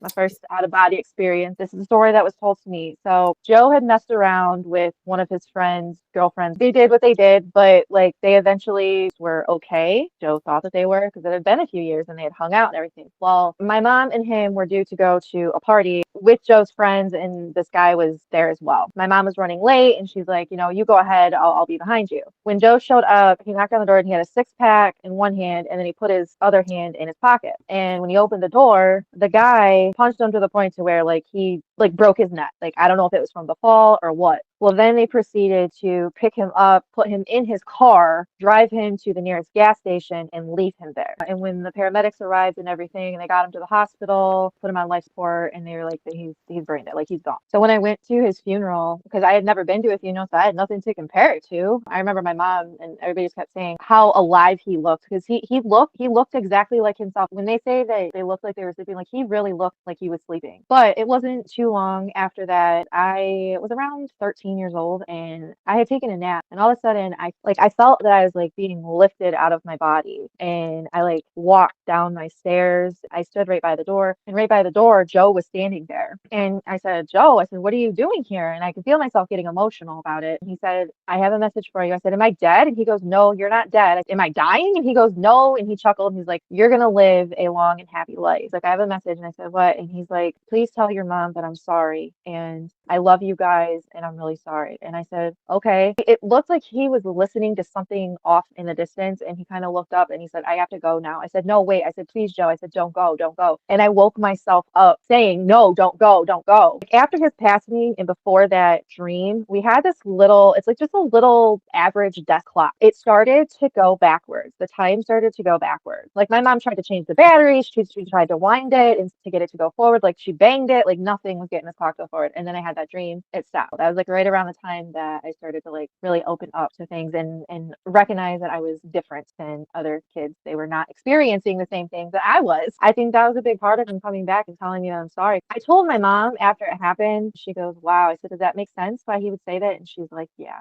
My first out of body experience. This is a story that was told to me. So Joe had messed around with one of his friends' girlfriends. They did what they did, but like they eventually were okay. Joe thought that they were because it had been a few years and they had hung out and everything. Well, my mom and him were due to go to a party with Joe's friends, and this guy was there as well. My mom was running late, and she's like, you go ahead, I'll be behind you. When Joe showed up, he knocked on the door and he had a six pack in one hand, and then he put his other hand in his pocket. And when he opened the door, the guy punched him to the point to where like he like broke his neck. Like I don't know if it was from the fall or what. Well, then they proceeded to pick him up, put him in his car, drive him to the nearest gas station, and leave him there. And when the paramedics arrived and everything, and they got him to the hospital, put him on life support, and they were like, he's brain dead, like he's gone. So when I went to his funeral, because I had never been to a funeral, so I had nothing to compare it to. I remember my mom and everybody just kept saying how alive he looked because he looked exactly like himself. When they say that they looked like they were sleeping, like he really looked like he was sleeping. But it wasn't too long after that. I was around 13 years old and I had taken a nap, and all of a sudden I felt that I was like being lifted out of my body, and I like walked down my stairs. I stood right by the door, and right by the door Joe was standing there. And I said, Joe, I said, what are you doing here? And I could feel myself getting emotional about it. And he said, I have a message for you. I said, am I dead? And he goes, no, you're not dead. I said, am I dying? And he goes, no. And he chuckled and he's like, you're gonna live a long and happy life. He's like, I have a message. And I said, what? And he's like, please tell your mom that I'm sorry and I love you guys and I'm really sorry. And I said, okay. It looked like he was listening to something off in the distance, and he kind of looked up and he said, I have to go now. I said, no, wait. I said, please, Joe. I said, don't go, don't go. And I woke myself up saying, no, don't go, don't go. Like, after his passing and before that dream, we had this little, it's like just a little average desk clock. It started to go backwards. The time started to go backwards. Like my mom tried to change the batteries. She tried to wind it and to get it to go forward. Like she banged it. Like nothing was getting this clock to go forward. And then I had that dream. It stopped. That was like right around the time that I started to like really open up to things and recognize that I was different than other kids. They were not experiencing the same things that I was. I think that was a big part of him coming back and telling me that I'm sorry. I told my mom after it happened, she goes, wow. I said, does that make sense why he would say that? And she's like, yeah.